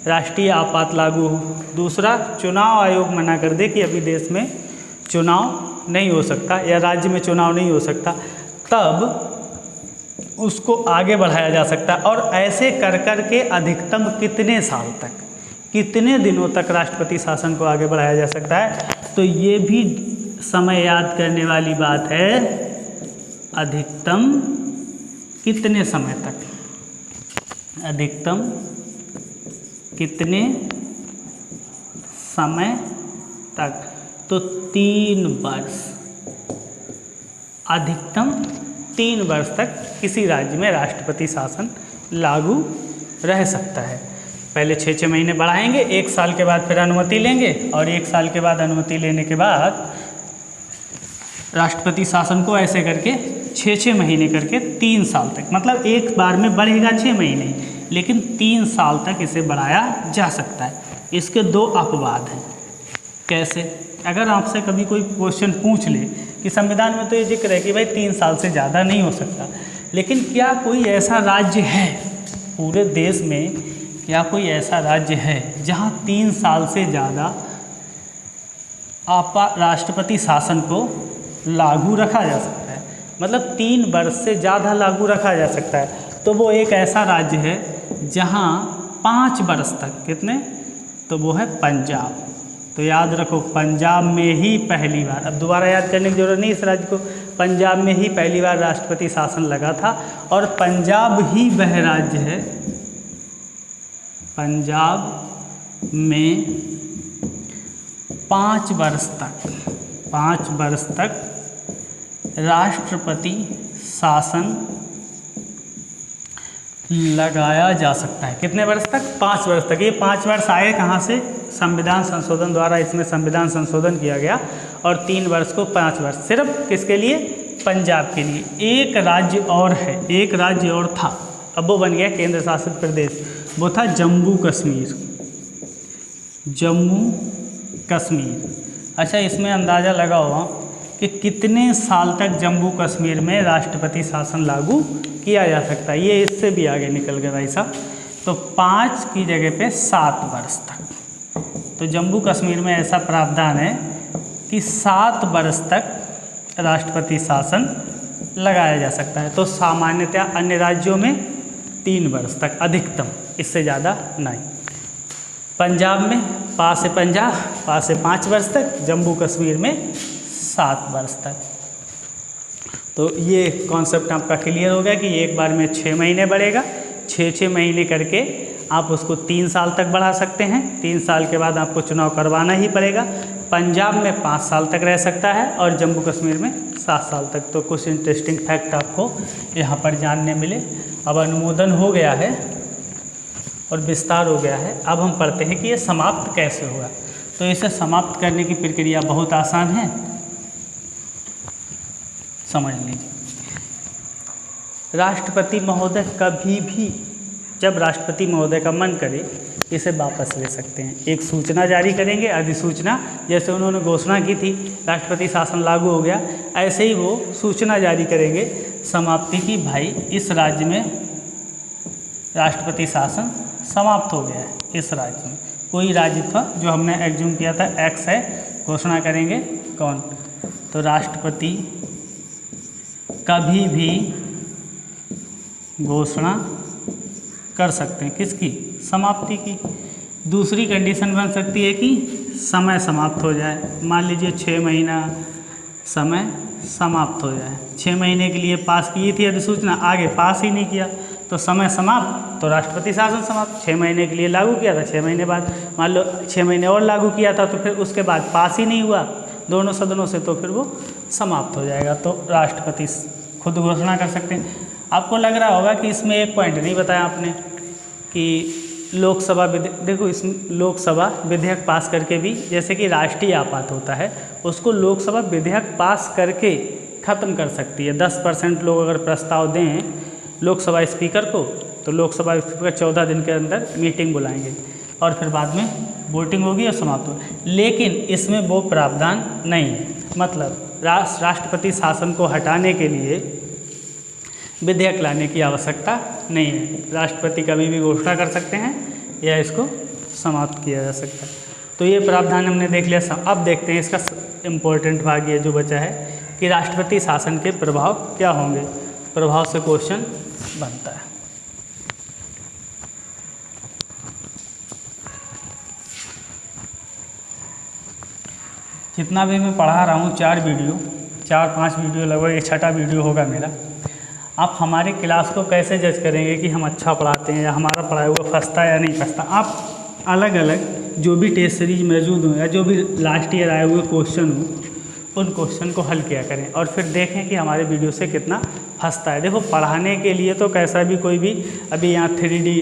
राष्ट्रीय आपात लागू हो, दूसरा चुनाव आयोग मना कर दे कि अभी देश में चुनाव नहीं हो सकता या राज्य में चुनाव नहीं हो सकता, तब उसको आगे बढ़ाया जा सकता है। और ऐसे कर कर के अधिकतम कितने साल तक, कितने दिनों तक राष्ट्रपति शासन को आगे बढ़ाया जा सकता है? तो ये भी समय याद करने वाली बात है। अधिकतम कितने समय तक, अधिकतम कितने समय तक? तो 3 वर्ष, अधिकतम 3 वर्ष तक किसी राज्य में राष्ट्रपति शासन लागू रह सकता है। पहले 6-6 महीने बढ़ाएंगे, 1 साल के बाद फिर अनुमति लेंगे, और 1 साल के बाद अनुमति लेने के बाद राष्ट्रपति शासन को ऐसे करके 6-6 महीने करके 3 साल तक, मतलब एक बार में बढ़ेगा 6 महीने, लेकिन 3 साल तक इसे बढ़ाया जा सकता है। इसके 2 अपवाद हैं। कैसे? अगर आपसे कभी कोई क्वेश्चन पूछ ले कि संविधान में तो ये जिक्र है कि भाई 3 साल से ज़्यादा नहीं हो सकता, लेकिन क्या कोई ऐसा राज्य है पूरे देश में, क्या कोई ऐसा राज्य है जहाँ 3 साल से ज़्यादा राष्ट्रपति शासन को लागू रखा जा सकता है, मतलब 3 वर्ष से ज़्यादा लागू रखा जा सकता है? तो वो एक ऐसा राज्य है जहाँ 5 वर्ष तक, कितने? तो वो है पंजाब। तो याद रखो, पंजाब में ही पहली बार, अब दोबारा याद करने की जरूरत नहीं इस राज्य को, पंजाब में ही पहली बार राष्ट्रपति शासन लगा था। और पंजाब ही वह राज्य है, पंजाब में 5 वर्ष तक राष्ट्रपति शासन लगाया जा सकता है। कितने वर्ष तक? 5 वर्ष तक। ये 5 वर्ष आए कहाँ से? संविधान संशोधन द्वारा इसमें संविधान संशोधन किया गया, और 3 वर्ष को 5 वर्ष, सिर्फ किसके लिए? पंजाब के लिए। एक राज्य और है, एक राज्य और था, अब वो बन गया केंद्र शासित प्रदेश, वो था जम्मू कश्मीर। जम्मू कश्मीर। अच्छा, इसमें अंदाज़ा लगा हुआ कि कितने साल तक जम्मू कश्मीर में राष्ट्रपति शासन लागू किया जा सकता है। ये इससे भी आगे निकल गया भाई साहब, तो 5 की जगह पे 7 वर्ष तक। तो जम्मू कश्मीर में ऐसा प्रावधान है कि 7 वर्ष तक राष्ट्रपति शासन लगाया जा सकता है। तो सामान्यतया अन्य राज्यों में 3 वर्ष तक अधिकतम, इससे ज़्यादा नहीं। पंजाब में पा से 5 वर्ष तक, जम्मू कश्मीर में 7 वर्ष तक। तो ये कॉन्सेप्ट आपका क्लियर हो गया कि एक बार में 6 महीने बढ़ेगा, 6-6 महीने करके आप उसको 3 साल तक बढ़ा सकते हैं। 3 साल के बाद आपको चुनाव करवाना ही पड़ेगा। पंजाब में 5 साल तक रह सकता है और जम्मू कश्मीर में 7 साल तक। तो कुछ इंटरेस्टिंग फैक्ट आपको यहाँ पर जानने मिले। अब अनुमोदन हो गया है और विस्तार हो गया है। अब हम पढ़ते हैं कि ये समाप्त कैसे होगा। तो इसे समाप्त करने की प्रक्रिया बहुत आसान है, समझ लीजिए। राष्ट्रपति महोदय कभी भी, जब राष्ट्रपति महोदय का मन करे, इसे वापस ले सकते हैं। एक सूचना जारी करेंगे, अधिसूचना, जैसे उन्होंने घोषणा की थी राष्ट्रपति शासन लागू हो गया, ऐसे ही वो सूचना जारी करेंगे समाप्ति की, भाई इस राज्य में राष्ट्रपति शासन समाप्त हो गया है। इस राज्य में कोई राज्य था जो हमने एग्ज्यूम किया था एक्स है, घोषणा करेंगे कौन, तो राष्ट्रपति कभी भी घोषणा कर सकते हैं किसकी, समाप्ति की। दूसरी कंडीशन बन सकती है कि समय समाप्त हो जाए। मान लीजिए 6 महीना समय समाप्त हो जाए, 6 महीने के लिए पास की थी अधिसूचना, आगे पास ही नहीं किया तो समय समाप्त, तो राष्ट्रपति शासन समाप्त। 6 महीने के लिए लागू किया था, 6 महीने बाद मान लो 6 महीने और लागू किया था, तो फिर उसके बाद पास ही नहीं हुआ दोनों सदनों से, तो फिर वो समाप्त हो जाएगा। तो राष्ट्रपति खुद घोषणा कर सकते हैं। आपको लग रहा होगा कि इसमें एक पॉइंट नहीं बताया आपने कि लोकसभा देखो, इस लोकसभा विधेयक पास करके भी, जैसे कि राष्ट्रीय आपात होता है, उसको लोकसभा विधेयक पास करके ख़त्म कर सकती है। 10% लोग अगर प्रस्ताव दें लोकसभा स्पीकर को, तो लोकसभा स्पीकर 14 दिन के अंदर मीटिंग बुलाएंगे और फिर बाद में वोटिंग होगी और समाप्त होगी। लेकिन इसमें वो प्रावधान नहीं है, मतलब राष्ट्रपति शासन को हटाने के लिए विधेयक लाने की आवश्यकता नहीं है। राष्ट्रपति कभी भी घोषणा कर सकते हैं या इसको समाप्त किया जा सकता है। तो ये प्रावधान हमने देख लिया। अब देखते हैं इसका इम्पोर्टेंट भाग ये जो बचा है कि राष्ट्रपति शासन के प्रभाव क्या होंगे। प्रभाव से क्वेश्चन बनता है। जितना भी मैं पढ़ा रहा हूँ 4 वीडियो 4-5 वीडियो, लगभग ये 6ठा वीडियो होगा मेरा। आप हमारे क्लास को कैसे जज करेंगे कि हम अच्छा पढ़ाते हैं या हमारा पढ़ाया हुआ फंसता है या नहीं फंसता। आप अलग अलग जो भी टेस्ट सीरीज मौजूद हो या जो भी लास्ट ईयर आए हुए क्वेश्चन हो, उन क्वेश्चन को हल किया करें और फिर देखें कि हमारे वीडियो से कितना फंसता है। देखो, पढ़ाने के लिए तो कैसा भी कोई भी अभी यहाँ 3D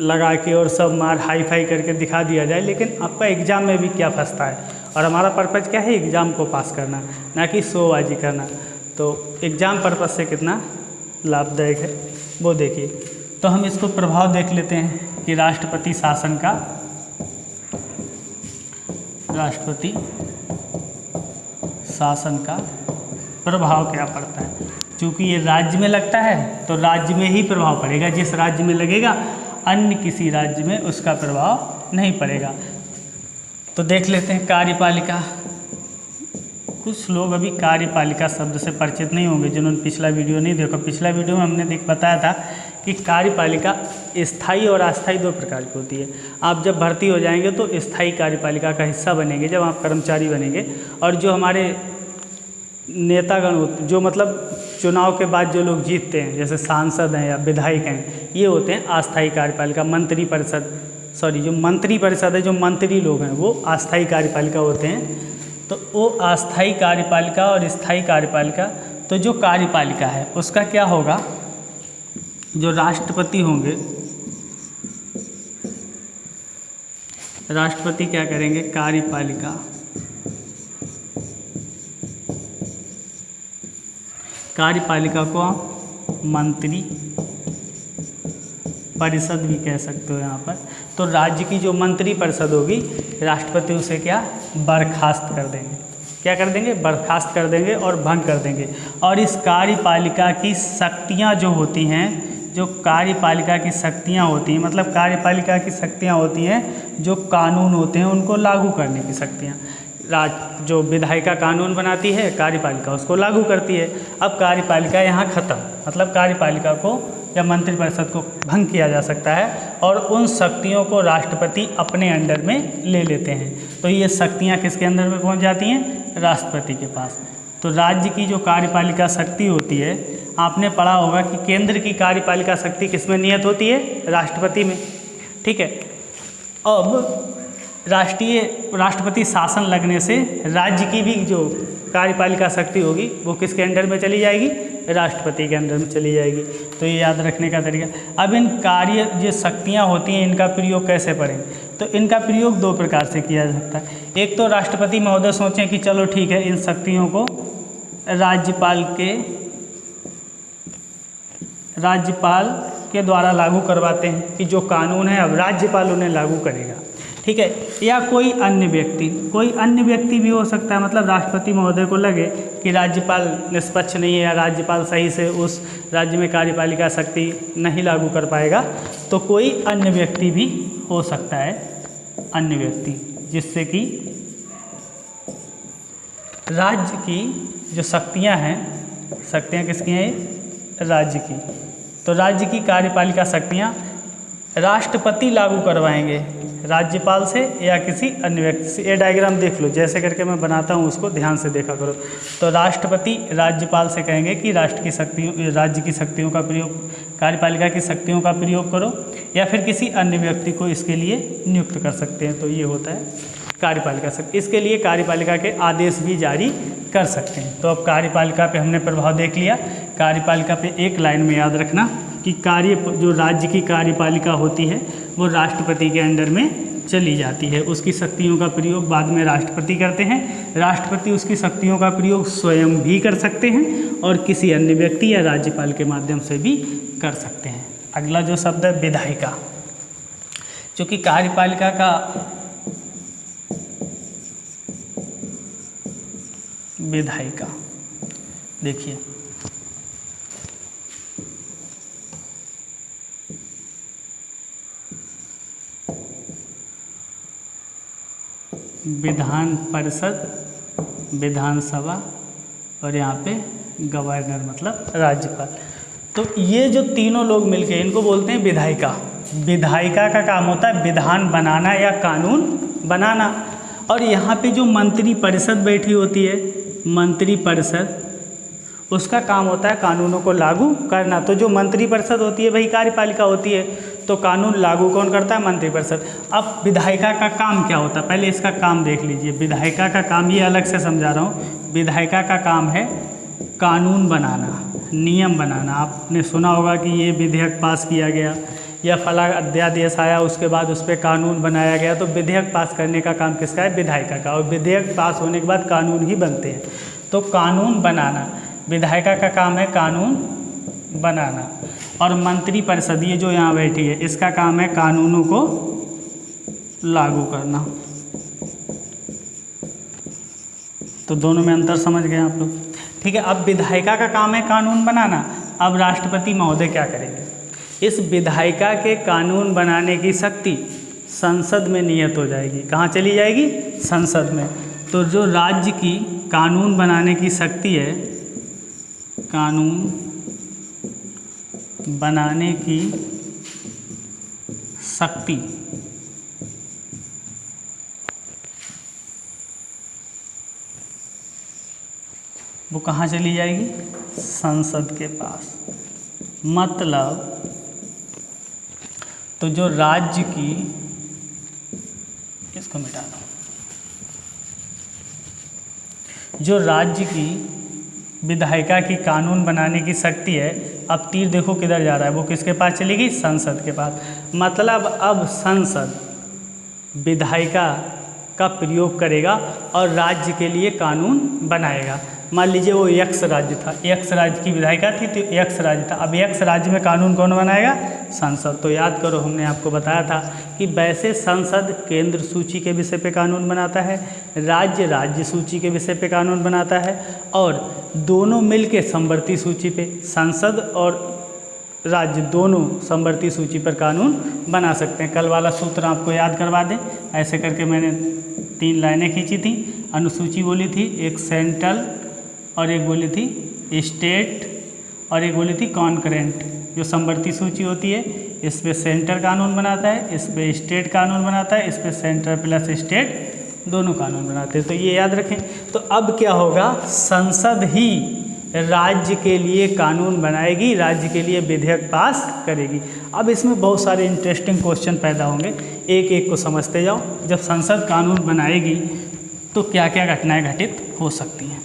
लगा के और सब मार हाई फाई करके दिखा दिया जाए, लेकिन आपका एग्ज़ाम में भी क्या फंसता है। और हमारा पर्पज़ क्या है, एग्ज़ाम को पास करना, ना कि शोबाजी करना। तो एग्ज़ाम पर्पज़ से कितना लाभदायक है वो देखिए। तो हम इसको प्रभाव देख लेते हैं कि राष्ट्रपति शासन का प्रभाव क्या पड़ता है। क्योंकि ये राज्य में लगता है तो राज्य में ही प्रभाव पड़ेगा। जिस राज्य में लगेगा अन्य किसी राज्य में उसका प्रभाव नहीं पड़ेगा। तो देख लेते हैं कार्यपालिका। कुछ लोग अभी कार्यपालिका शब्द से परिचित नहीं होंगे जिन्होंने पिछला वीडियो नहीं देखा। पिछला वीडियो में हमने बताया था कि कार्यपालिका स्थायी और अस्थायी 2 प्रकार की होती है। आप जब भर्ती हो जाएंगे तो स्थायी कार्यपालिका का हिस्सा बनेंगे जब आप कर्मचारी बनेंगे, और जो हमारे नेतागण जो मतलब चुनाव के बाद जो लोग जीतते हैं, जैसे सांसद हैं या विधायक हैं, ये होते हैं अस्थायी कार्यपालिका। मंत्री परिषद है, जो मंत्री लोग हैं वो अस्थायी कार्यपालिका होते हैं। तो वो अस्थायी कार्यपालिका और स्थायी कार्यपालिका, तो जो कार्यपालिका है उसका क्या होगा, जो राष्ट्रपति होंगे, राष्ट्रपति क्या करेंगे, कार्यपालिका को आप मंत्री परिषद भी कह सकते हो यहाँ पर। तो राज्य की जो मंत्री परिषद होगी, राष्ट्रपति उसे क्या बर्खास्त कर देंगे। क्या कर देंगे, बर्खास्त कर देंगे और भंग कर देंगे। और इस कार्यपालिका की शक्तियाँ जो होती हैं, जो कार्यपालिका की शक्तियाँ होती हैं, मतलब कार्यपालिका की शक्तियाँ होती हैं जो कानून होते हैं उनको लागू करने की शक्तियाँ। जो विधायिका कानून बनाती है, कार्यपालिका उसको लागू करती है। अब कार्यपालिका यहाँ खत्म, मतलब कार्यपालिका को या मंत्रिपरिषद को भंग किया जा सकता है और उन शक्तियों को राष्ट्रपति अपने अंडर में ले लेते हैं। तो ये शक्तियाँ किसके अंदर में पहुँच जाती हैं, राष्ट्रपति के पास। तो राज्य की जो कार्यपालिका शक्ति होती है, आपने पढ़ा होगा कि केंद्र की कार्यपालिका शक्ति किस में नियत होती है, राष्ट्रपति में। ठीक है। अब राष्ट्रपति शासन लगने से राज्य की भी जो कार्यपालिका शक्ति होगी वो किसके अंडर में चली जाएगी, राष्ट्रपति के अंडर में चली जाएगी। तो ये याद रखने का तरीका। अब इन कार्य जो शक्तियाँ होती हैं इनका प्रयोग कैसे करेंगे, तो इनका प्रयोग दो प्रकार से किया जा सकता है। एक तो राष्ट्रपति महोदय सोचें कि चलो ठीक है, इन शक्तियों को राज्यपाल के द्वारा लागू करवाते हैं कि जो कानून है अब राज्यपाल उन्हें लागू करेगा, ठीक है। या कोई अन्य व्यक्ति भी हो सकता है, मतलब राष्ट्रपति महोदय को लगे कि राज्यपाल निष्पक्ष नहीं है या राज्यपाल सही से उस राज्य में कार्यपालिका शक्ति नहीं लागू कर पाएगा, तो कोई अन्य व्यक्ति भी हो सकता है, अन्य व्यक्ति, जिससे कि राज्य की जो शक्तियां हैं, शक्तियां किसकी हैं, राज्य की, तो राज्य की कार्यपालिका शक्तियां राष्ट्रपति लागू करवाएंगे राज्यपाल से या किसी अन्य व्यक्ति से। ये डायग्राम देख लो, जैसे करके मैं बनाता हूँ उसको ध्यान से देखा करो। तो राष्ट्रपति राज्यपाल से कहेंगे कि राज्य की शक्तियों का प्रयोग, कार्यपालिका की शक्तियों का प्रयोग करो, या फिर किसी अन्य व्यक्ति को इसके लिए नियुक्त कर सकते हैं। तो ये होता है कार्यपालिका शक्ति। इसके लिए कार्यपालिका के आदेश भी जारी कर सकते हैं। तो अब कार्यपालिका पे हमने प्रभाव देख लिया। कार्यपालिका पे एक लाइन में याद रखना कि जो राज्य की कार्यपालिका होती है वो राष्ट्रपति के अंडर में चली जाती है। उसकी शक्तियों का प्रयोग बाद में राष्ट्रपति करते हैं। राष्ट्रपति उसकी शक्तियों का प्रयोग स्वयं भी कर सकते हैं और किसी अन्य व्यक्ति या राज्यपाल के माध्यम से भी कर सकते हैं। अगला जो शब्द है विधायिका, जो कि कार्यपालिका का विधायिका, देखिए विधान परिषद, विधानसभा और यहाँ पे गवर्नर मतलब राज्यपाल। तो ये जो तीनों लोग मिलके इनको बोलते हैं विधायिका। विधायिका का काम होता है विधान बनाना या कानून बनाना। और यहाँ पे जो मंत्री परिषद बैठी होती है, मंत्री परिषद, उसका काम होता है कानूनों को लागू करना। तो जो मंत्री परिषद होती है वही कार्यपालिका होती है, तो कानून लागू कौन करता है, मंत्री परिषद। अब विधायिका का काम क्या होता है, पहले इसका काम देख लीजिए। विधायिका का काम, ये अलग से समझा रहा हूँ, विधायिका का काम है कानून बनाना, नियम बनाना। आपने सुना होगा कि ये विधेयक पास किया गया या फला अध्यादेश आया, उसके बाद उस पर कानून बनाया गया। तो विधेयक पास करने का काम किसका है, विधायिका का। और विधेयक पास होने के बाद कानून ही बनते हैं। तो कानून बनाना विधायिका का काम है, कानून बनाना। और मंत्री परिषद, ये जो यहाँ बैठी है, इसका काम है कानूनों को लागू करना। तो दोनों में अंतर समझ गए आप लोग, ठीक है। अब विधायिका का काम है कानून बनाना। अब राष्ट्रपति महोदय क्या करेंगे, इस विधायिका के कानून बनाने की शक्ति संसद में नियत हो जाएगी। कहाँ चली जाएगी, संसद में। तो जो राज्य की कानून बनाने की शक्ति है, कानून बनाने की शक्ति वो कहाँ चली जाएगी, संसद के पास। मतलब तो जो राज्य की, इसको मिटा दो, जो राज्य की विधायिका की कानून बनाने की शक्ति है, अब तीर देखो किधर जा रहा है, वो किसके पास चलेगी, संसद के पास। मतलब अब संसद विधायिका का प्रयोग करेगा और राज्य के लिए कानून बनाएगा। मान लीजिए वो एक्स राज्य था, एक्स राज्य की विधायिका थी तो एक्स राज्य था। अब एक्स राज्य में कानून कौन बनाएगा, संसद। तो याद करो, हमने आपको बताया था कि वैसे संसद केंद्र सूची के विषय पे कानून बनाता है, राज्य सूची के विषय पे कानून बनाता है, और दोनों मिलके समवर्ती सूची पे, संसद और राज्य दोनों समवर्ती सूची पर कानून बना सकते हैं। कल वाला सूत्र आपको याद करवा दें, ऐसे करके मैंने 3 लाइनें खींची थी। अनुसूची बोली थी, एक सेंट्रल और एक बोली थी स्टेट और एक बोली थी कॉन्करेंट। जो समवर्ती सूची होती है इस पे सेंटर कानून बनाता है, इस पे स्टेट कानून बनाता है, इस पे सेंटर प्लस स्टेट दोनों कानून बनाते हैं। तो ये याद रखें। तो अब क्या होगा, संसद ही राज्य के लिए कानून बनाएगी, राज्य के लिए विधेयक पास करेगी। अब इसमें बहुत सारे इंटरेस्टिंग क्वेश्चन पैदा होंगे, एक एक को समझते जाओ। जब संसद कानून बनाएगी तो क्या क्या घटनाएं घटित हो सकती हैं।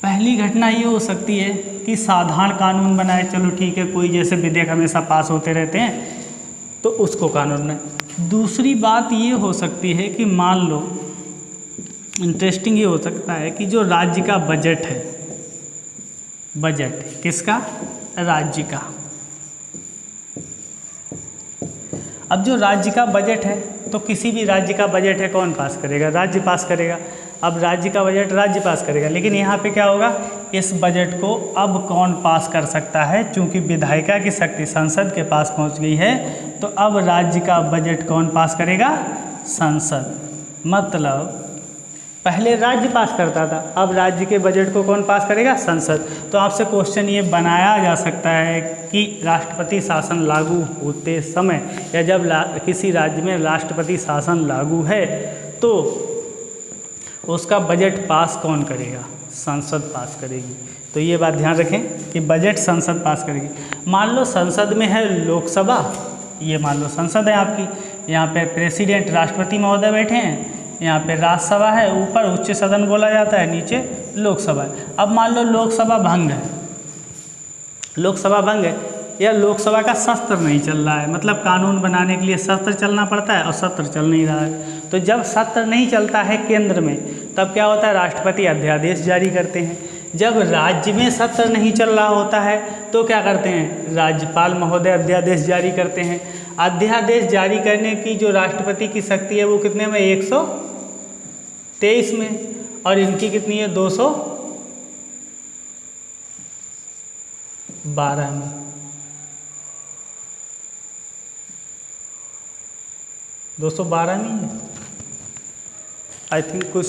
पहली घटना ये हो सकती है कि साधारण कानून बनाए, चलो ठीक है, कोई जैसे विधेयक हमेशा पास होते रहते हैं तो उसको कानून बनाए। दूसरी बात ये हो सकती है कि मान लो, इंटरेस्टिंग ये हो सकता है कि जो राज्य का बजट है, बजट किसका, राज्य का। अब जो राज्य का बजट है तो किसी भी राज्य का बजट है कौन पास करेगा, राज्य पास करेगा। अब राज्य का बजट राज्य पास करेगा, लेकिन यहाँ पे क्या होगा, इस बजट को अब कौन पास कर सकता है, चूंकि विधायिका की शक्ति संसद के पास पहुँच गई है तो अब राज्य का बजट कौन पास करेगा, संसद। मतलब पहले राज्य पास करता था, अब राज्य के बजट को कौन पास करेगा, संसद। तो आपसे क्वेश्चन ये बनाया जा सकता है कि राष्ट्रपति शासन लागू होते समय या जब किसी राज्य में राष्ट्रपति शासन लागू है तो उसका बजट पास कौन करेगा, संसद पास करेगी। तो ये बात ध्यान रखें कि बजट संसद पास करेगी। मान लो संसद में है लोकसभा, ये मान लो संसद है आपकी, यहाँ पे प्रेसिडेंट राष्ट्रपति महोदय बैठे हैं, यहाँ पे राज्यसभा है, ऊपर उच्च सदन बोला जाता है, नीचे लोकसभा है। अब मान लो लोकसभा भंग है, लोकसभा भंग है या लोकसभा का सत्र नहीं चल रहा है, मतलब कानून बनाने के लिए सत्र चलना पड़ता है और सत्र चल नहीं रहा है। तो जब सत्र नहीं चलता है केंद्र में तब क्या होता है, राष्ट्रपति अध्यादेश जारी करते हैं। जब राज्य में सत्र नहीं चल रहा होता है तो क्या करते हैं, राज्यपाल महोदय अध्यादेश जारी करते हैं। अध्यादेश जारी करने की जो राष्ट्रपति की शक्ति है वो कितने में, 123 में, और इनकी कितनी है, 212 में। दो 212 में है, आई थिंक कुछ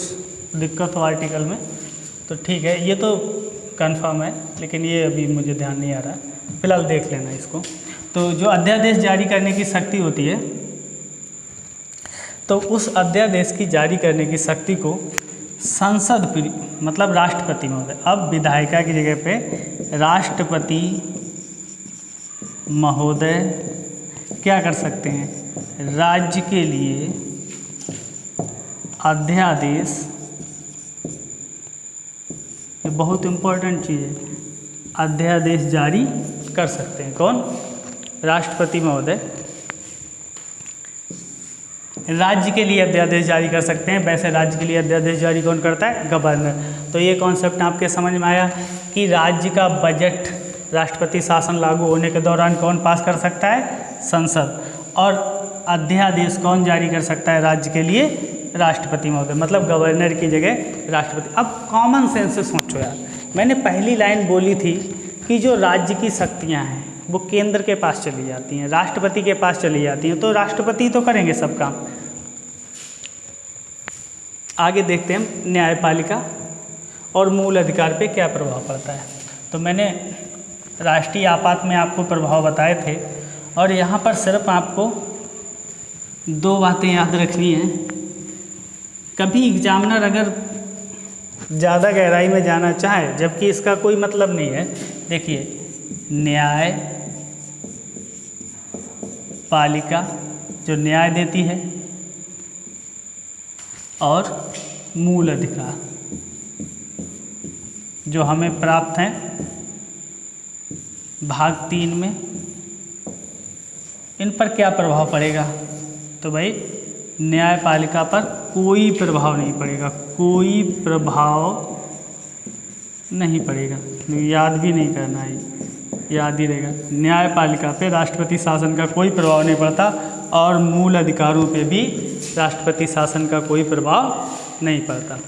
दिक्कत हो आर्टिकल में, तो ठीक है, ये तो कंफर्म है, लेकिन ये अभी मुझे ध्यान नहीं आ रहा है, फिलहाल देख लेना इसको। तो जो अध्यादेश जारी करने की शक्ति होती है तो उस अध्यादेश की जारी करने की शक्ति को संसद मतलब राष्ट्रपति महोदय, अब विधायिका की जगह पे राष्ट्रपति महोदय क्या कर सकते हैं, राज्य के लिए अध्यादेश, ये बहुत इम्पोर्टेंट चीज़ है, अध्यादेश जारी कर सकते हैं। कौन, राष्ट्रपति महोदय राज्य के लिए अध्यादेश जारी कर सकते हैं। वैसे राज्य के लिए अध्यादेश जारी कौन करता है, गवर्नर। तो ये कॉन्सेप्ट आपके समझ में आया कि राज्य का बजट राष्ट्रपति शासन लागू होने के दौरान कौन पास कर सकता है, संसद। और अध्यादेश कौन जारी कर सकता है राज्य के लिए, राष्ट्रपति महोदय, मतलब गवर्नर की जगह राष्ट्रपति। अब कॉमन सेंस से सोचो यार, मैंने पहली लाइन बोली थी कि जो राज्य की शक्तियां हैं वो केंद्र के पास चली जाती हैं, राष्ट्रपति के पास चली जाती हैं, तो राष्ट्रपति तो करेंगे सब काम। आगे देखते हैं न्यायपालिका और मूल अधिकार पे क्या प्रभाव पड़ता है। तो मैंने राष्ट्रीय आपात में आपको प्रभाव बताए थे, और यहाँ पर सिर्फ आपको 2 बातें याद रखनी है। कभी एग्जामिनर अगर ज़्यादा गहराई में जाना चाहे, जबकि इसका कोई मतलब नहीं है, देखिए न्याय पालिका जो न्याय देती है और मूल अधिकार जो हमें प्राप्त हैं भाग 3 में, इन पर क्या प्रभाव पड़ेगा। तो भाई न्यायपालिका पर कोई प्रभाव नहीं पड़ेगा, कोई प्रभाव नहीं पड़ेगा, याद भी नहीं करना है, याद ही रहेगा। न्यायपालिका पे राष्ट्रपति शासन का कोई प्रभाव नहीं पड़ता और मूल अधिकारों पे भी राष्ट्रपति शासन का कोई प्रभाव नहीं पड़ता।